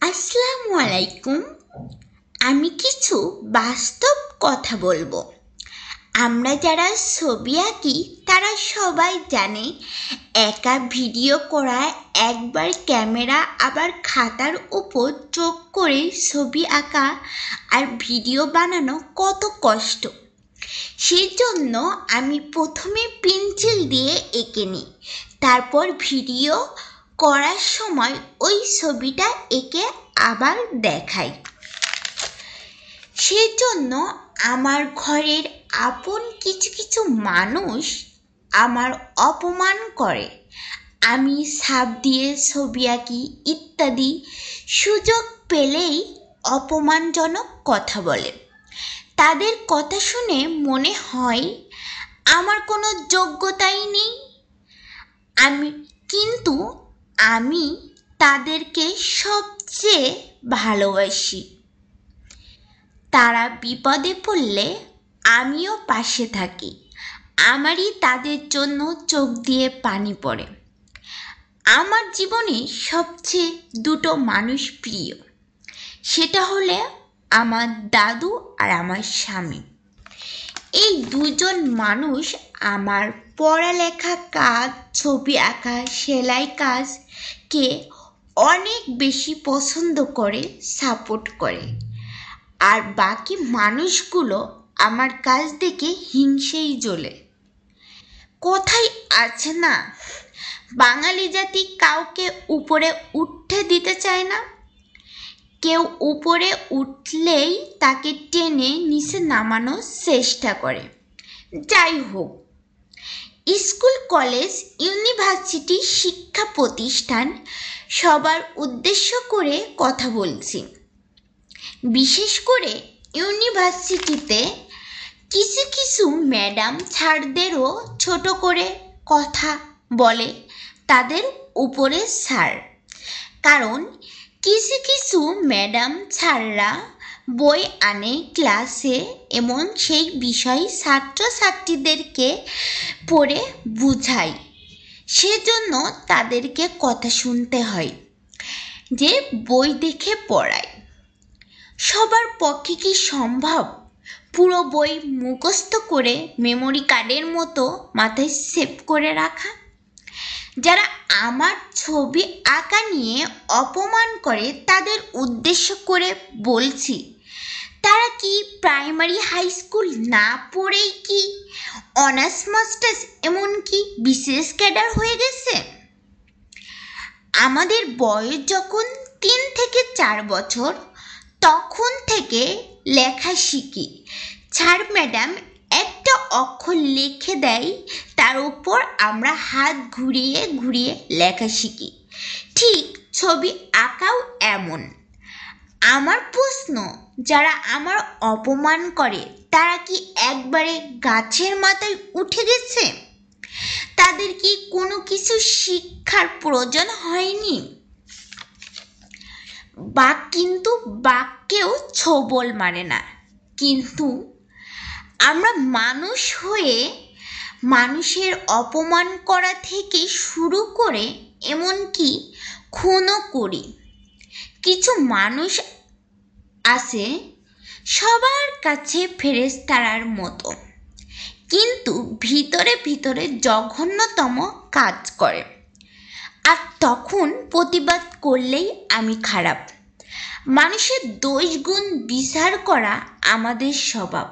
আসসালামু আলাইকুম। আমি কিছু বাস্তব কথা বলবো। আমরা যারা ছবি আঁকি তারা সবাই জানে একা ভিডিও করা, একবার ক্যামেরা আবার খাতার উপর চোখ করে ছবি আঁকা আর ভিডিও বানানো কত কষ্ট। সেজন্য আমি প্রথমে পেন্সিল দিয়ে এঁকে নিই, তারপর ভিডিও করার সময় ওই ছবিটা এঁকে আবার দেখাই। সেজন্য আমার ঘরের আপন কিছু কিছু মানুষ আমার অপমান করে। আমি ছাপ দিয়ে ছবি আঁকি ইত্যাদি সুযোগ পেলেই অপমানজনক কথা বলে। তাদের কথা শুনে মনে হয় আমার কোনো যোগ্যতাই নেই। আমি কিন্তু আমি তাদেরকে সবচেয়ে ভালোবাসি। তারা বিপদে পড়লে আমিও পাশে থাকি। আমারই তাদের জন্য চোখ দিয়ে পানি পড়ে। আমার জীবনে সবচেয়ে দুটো মানুষ প্রিয়, সেটা হলে আমার দাদু আর আমার স্বামী। এই দুজন মানুষ আমার পড়ালেখা কাজ, ছবি আঁকা, সেলাই কাজকে অনেক বেশি পছন্দ করে, সাপোর্ট করে। আর বাকি মানুষগুলো আমার কাজ দেখে হিংসেই জ্বলে। কথাই আছে না, বাঙালি জাতি কাউকে উপরে উঠতে দিতে চায় না। কেউ উপরে উঠলেই তাকে টেনে নিচে নামানোর চেষ্টা করে। যাই হোক, স্কুল, কলেজ, ইউনিভার্সিটি, শিক্ষা প্রতিষ্ঠান সবার উদ্দেশ্য করে কথা বলছি। বিশেষ করে ইউনিভার্সিটিতে কিছু কিছু ম্যাডাম স্যারদেরও ছোট করে কথা বলে তাদের উপরে স্যার। কারণ কিছু কিছু ম্যাডাম স্যাররা বই আনে ক্লাসে এবং সেই বিষয় ছাত্রছাত্রীদেরকে পড়ে বুঝায়। সেজন্য তাদেরকে কথা শুনতে হয় যে বই দেখে পড়ায়। সবার পক্ষে কি সম্ভব পুরো বই মুখস্থ করে মেমোরি কার্ডের মতো মাথায় সেভ করে রাখা? যারা আমার ছবি আঁকা নিয়ে অপমান করে তাদের উদ্দেশ্য করে বলছি, তারা কি প্রাইমারি হাই স্কুল না পড়েই কি অনার্স মাস্টার্স এমনকি বিসিএস ক্যাডার হয়ে গেছে? আমাদের বয়স যখন 3 থেকে 4 বছর, তখন থেকে লেখা শিখি। স্যার ম্যাডাম একটা অক্ষর লিখে দেয়, তার উপর আমরা হাত ঘুরিয়ে ঘুরিয়ে লেখা শিখি। ঠিক ছবি আঁকাও এমন। আমার প্রশ্ন, যারা আমার অপমান করে তারা কি একবারে গাছের মাথায় উঠে গেছে? তাদের কি কোনো কিছু শিক্ষার প্রয়োজন হয়নি? বাঘ কিন্তু বাঘকেও ছোবল মারে না। কিন্তু আমরা মানুষ হয়ে মানুষের অপমান করা থেকে শুরু করে এমনকি খুনও করি। কিছু মানুষ আছে সবার কাছে ফেরেশতার মতো, কিন্তু ভিতরে ভিতরে জঘন্যতম কাজ করে। আর তখন প্রতিবাদ করলেই আমি খারাপ। মানুষের দোষ গুণ বিচার করা আমাদের স্বভাব।